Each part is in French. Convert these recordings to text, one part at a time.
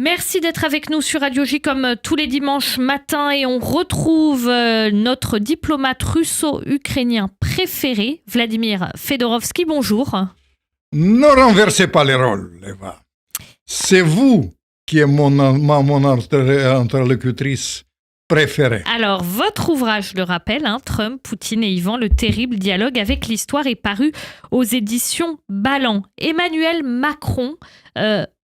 Merci d'être avec nous sur Radio J comme tous les dimanches matins et on retrouve notre diplomate russo-ukrainien préféré, Vladimir Fedorovski. Bonjour. Ne renversez pas les rôles, Eva. C'est vous qui êtes mon interlocutrice préférée. Alors, votre ouvrage le rappelle, Trump, Poutine et Ivan, le terrible dialogue avec l'histoire est paru aux éditions Ballant. Emmanuel Macron,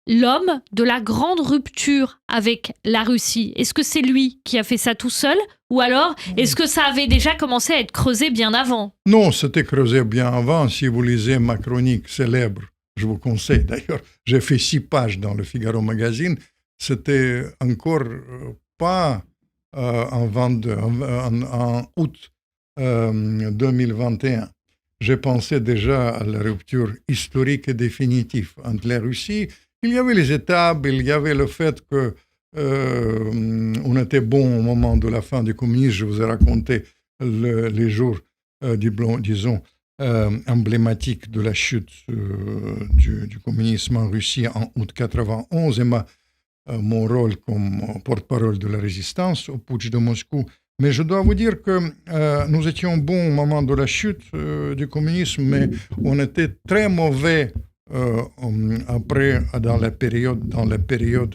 l'homme de la grande rupture avec la Russie. Est-ce que c'est lui qui a fait ça tout seul? Ou alors, est-ce que ça avait déjà commencé à être creusé bien avant? Non, c'était creusé bien avant. Si vous lisez ma chronique célèbre, je vous conseille d'ailleurs, j'ai fait 6 pages dans le Figaro Magazine, c'était encore pas en août 2021. J'ai pensé déjà à la rupture historique et définitive entre la Russie. Il y avait les étapes, il y avait le fait que on était bon au moment de la fin du communisme. Je vous ai raconté les jours, disons, emblématiques de la chute du communisme en Russie en août 91 et mon rôle comme porte-parole de la résistance au putsch de Moscou. Mais je dois vous dire que nous étions bons au moment de la chute du communisme, mais on était très mauvais après, dans la période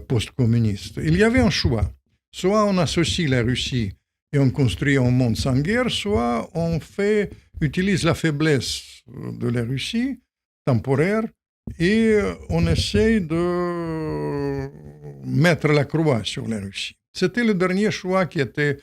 post-communiste. Il y avait un choix. Soit on associe la Russie et on construit un monde sans guerre, soit on utilise la faiblesse de la Russie temporaire et on essaye de mettre la croix sur la Russie. C'était le dernier choix qui était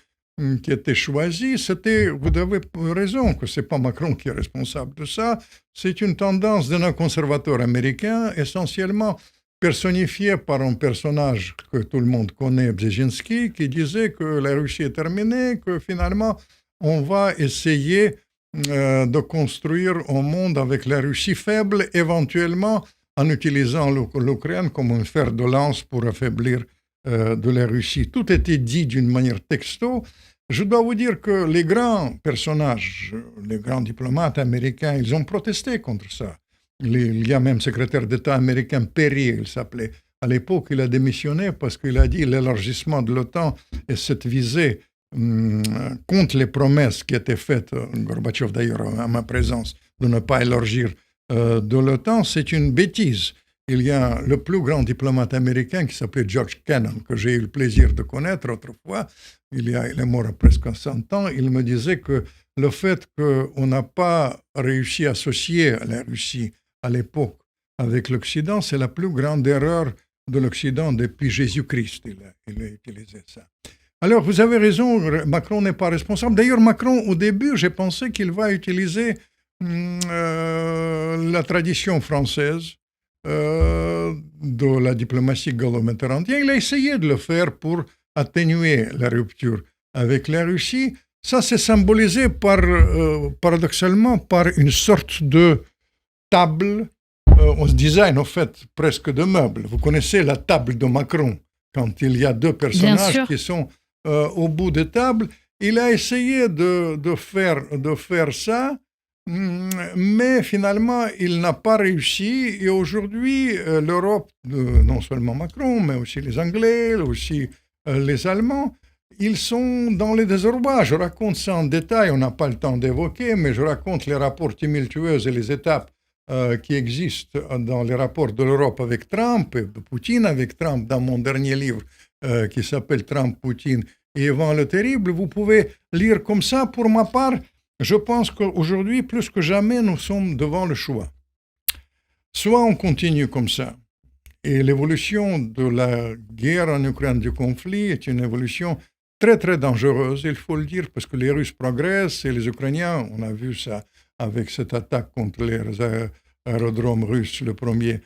choisi. Vous avez raison que ce n'est pas Macron qui est responsable de ça. C'est une tendance de nos conservateurs américains, essentiellement personnifiée par un personnage que tout le monde connaît, Brzezinski, qui disait que la Russie est terminée, que finalement on va essayer de construire un monde avec la Russie faible, éventuellement en utilisant l'Ukraine comme un fer de lance pour affaiblir de la Russie. Tout était dit d'une manière texto. Je dois vous dire que les grands personnages, les grands diplomates américains, ils ont protesté contre ça. Il y a même secrétaire d'État américain Perry, il s'appelait. À l'époque, il a démissionné parce qu'il a dit l'élargissement de l'OTAN et cette visée contre les promesses qui étaient faites, Gorbatchev d'ailleurs à ma présence, de ne pas élargir de l'OTAN, c'est une bêtise. Il y a le plus grand diplomate américain qui s'appelait George Kennan, que j'ai eu le plaisir de connaître autrefois. Il est mort à presque 100 ans. Il me disait que le fait qu'on n'a pas réussi à associer la Russie à l'époque avec l'Occident, c'est la plus grande erreur de l'Occident depuis Jésus-Christ. Il a utilisé ça. Alors, vous avez raison, Macron n'est pas responsable. D'ailleurs, Macron, au début, j'ai pensé qu'il va utiliser la tradition française de la diplomatie gallo-méditerranéenne. Il a essayé de le faire pour atténuer la rupture avec la Russie. Ça, c'est symbolisé paradoxalement par une sorte de table, on se design en fait presque de meubles. Vous connaissez la table de Macron, quand il y a deux personnages qui sont au bout de table. Il a essayé de faire ça, mais finalement, il n'a pas réussi. Et aujourd'hui, l'Europe, non seulement Macron, mais aussi les Anglais, aussi les Allemands, ils sont dans les désarrois. Je raconte ça en détail, on n'a pas le temps d'évoquer, mais je raconte les rapports tumultueux et les étapes qui existent dans les rapports de l'Europe avec Trump et de Poutine avec Trump dans mon dernier livre qui s'appelle Trump, Poutine et Ivan le Terrible. Vous pouvez lire comme ça. Pour ma part, je pense qu'aujourd'hui, plus que jamais, nous sommes devant le choix. Soit on continue comme ça, et l'évolution de la guerre en Ukraine, du conflit, est une évolution très, très dangereuse, il faut le dire, parce que les Russes progressent et les Ukrainiens, on a vu ça avec cette attaque contre les aérodromes russes le 1er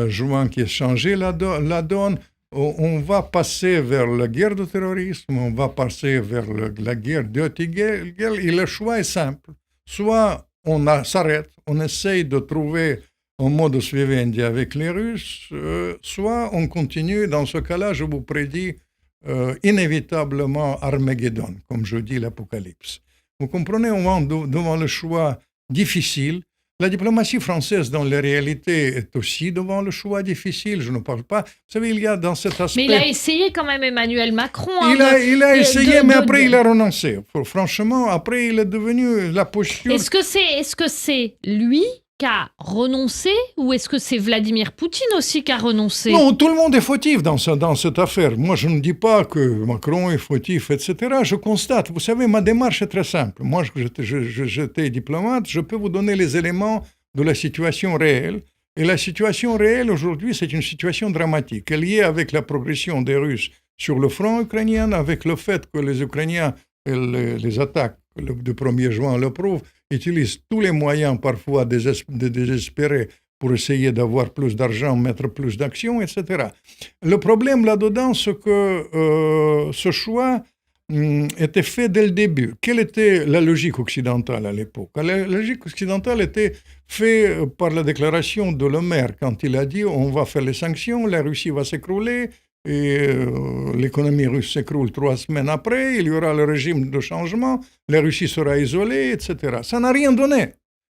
juin qui a changé la donne. On va passer vers la guerre de terrorisme, on va passer vers la guerre d'Eutigel, et le choix est simple. Soit on s'arrête, on essaye de trouver un modus vivendi avec les Russes, soit on continue. Dans ce cas-là, je vous prédis inévitablement Armageddon, comme je dis l'Apocalypse. Vous comprenez, on va devant le choix difficile. La diplomatie française, dans la réalité, est aussi devant le choix difficile. Je ne parle pas. Vous savez, il y a dans cet aspect. Mais il a essayé quand même Emmanuel Macron. Hein, il a essayé, mais après, il a renoncé. Franchement, après, il est devenu la posture. Est-ce que c'est lui qui a renoncé ou est-ce que c'est Vladimir Poutine aussi qui a renoncé? Non, tout le monde est fautif dans cette affaire. Moi, je ne dis pas que Macron est fautif, etc. Je constate. Vous savez, ma démarche est très simple. Moi, j'étais diplomate. Je peux vous donner les éléments de la situation réelle. Et la situation réelle aujourd'hui, c'est une situation dramatique. Elle est liée avec la progression des Russes sur le front ukrainien, avec le fait que les Ukrainiens, les attaques du 1er juin le prouvent, utilisent tous les moyens, parfois désespérés, pour essayer d'avoir plus d'argent, mettre plus d'actions, etc. Le problème là-dedans, c'est que ce choix était fait dès le début. Quelle était la logique occidentale à l'époque? La logique occidentale était faite par la déclaration de Le Maire, quand il a dit on va faire les sanctions, la Russie va s'écrouler, et l'économie russe s'écroule 3 semaines après, il y aura le régime de changement, la Russie sera isolée, etc. Ça n'a rien donné.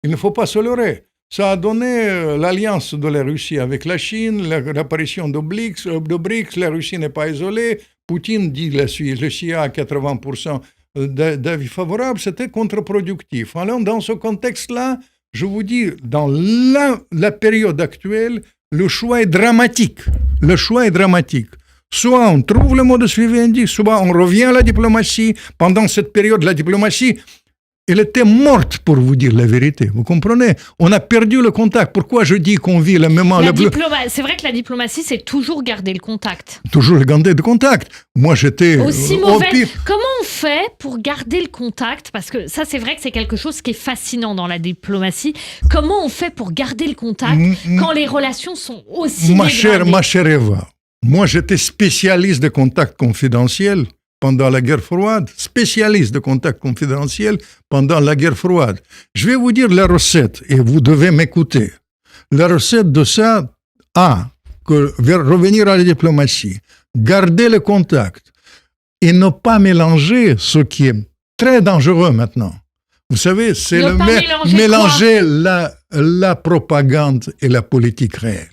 Il ne faut pas se leurrer. Ça a donné l'alliance de la Russie avec la Chine, l'apparition de BRICS, la Russie n'est pas isolée. Poutine dit le CIA à 80% d'avis favorables, c'était contre-productif. Alors, dans ce contexte-là, je vous dis, dans la période actuelle, le choix est dramatique. Le choix est dramatique. Soit on trouve le modus vivendi, soit on revient à la diplomatie. Pendant cette période, la diplomatie, elle était morte, pour vous dire la vérité. Vous comprenez? On a perdu le contact. Pourquoi je dis qu'on vit le moment... C'est vrai que la diplomatie, c'est toujours garder le contact. Toujours garder le contact. Moi, j'étais... Aussi mauvais. Comment on fait pour garder le contact? Parce que ça, c'est vrai que c'est quelque chose qui est fascinant dans la diplomatie. Comment on fait pour garder le contact quand les relations sont aussi dégradées? Ma chère Eva, moi, j'étais spécialiste de contacts confidentiels pendant la guerre froide, spécialiste de contacts confidentiels pendant la guerre froide. Je vais vous dire la recette, et vous devez m'écouter. La recette de ça, revenir à la diplomatie, garder le contact, et ne pas mélanger ce qui est très dangereux maintenant. Vous savez, c'est mélanger la propagande et la politique réelle.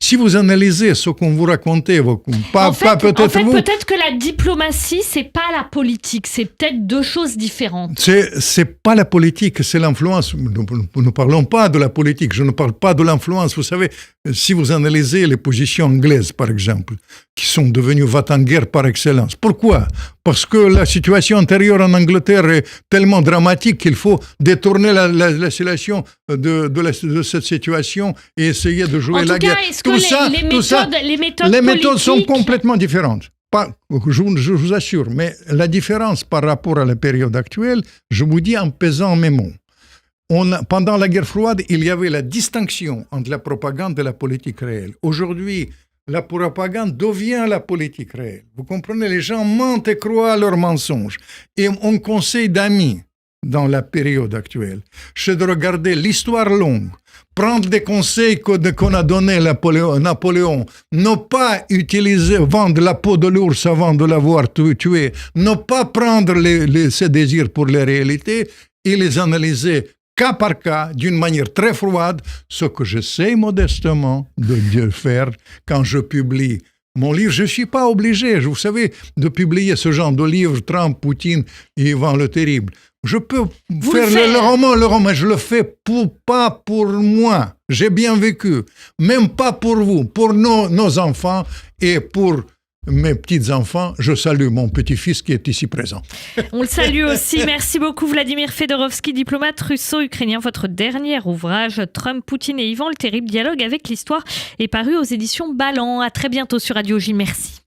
Si vous analysez ce qu'on vous racontait, peut-être que la diplomatie, c'est pas la politique, c'est peut-être deux choses différentes. C'est pas la politique, c'est l'influence. Nous ne parlons pas de la politique, je ne parle pas de l'influence. Vous savez, si vous analysez les positions anglaises, par exemple, qui sont devenues va-t-en-guerre par excellence. Pourquoi? Parce que la situation antérieure en Angleterre est tellement dramatique qu'il faut détourner la situation de cette situation et essayer de jouer la guerre. Est-ce que les méthodes sont complètement différentes. Je vous assure, mais la différence par rapport à la période actuelle, je vous dis en pesant mes mots. Pendant la guerre froide, il y avait la distinction entre la propagande et la politique réelle. Aujourd'hui, la propagande devient la politique réelle. Vous comprenez, les gens mentent et croient à leurs mensonges. Et on conseille d'amis dans la période actuelle, c'est de regarder l'histoire longue, prendre des conseils qu'on a donnés à Napoléon, ne pas vendre la peau de l'ours avant de l'avoir tué, ne pas prendre ses désirs pour les réalités et les analyser cas par cas, d'une manière très froide, ce que j'essaie modestement de faire quand je publie mon livre. Je ne suis pas obligé, vous savez, de publier ce genre de livre, Trump, Poutine et Ivan le Terrible. Je peux faire le roman, je le fais pas pour moi. J'ai bien vécu. Même pas pour vous, pour nos enfants et pour mes petits-enfants. Je salue mon petit-fils qui est ici présent. On le salue aussi. Merci beaucoup Vladimir Fedorovski, diplomate russo-ukrainien. Votre dernier ouvrage, Trump, Poutine et Ivan le Terrible, dialogue avec l'histoire, est paru aux éditions Ballant. À très bientôt sur Radio J. Merci.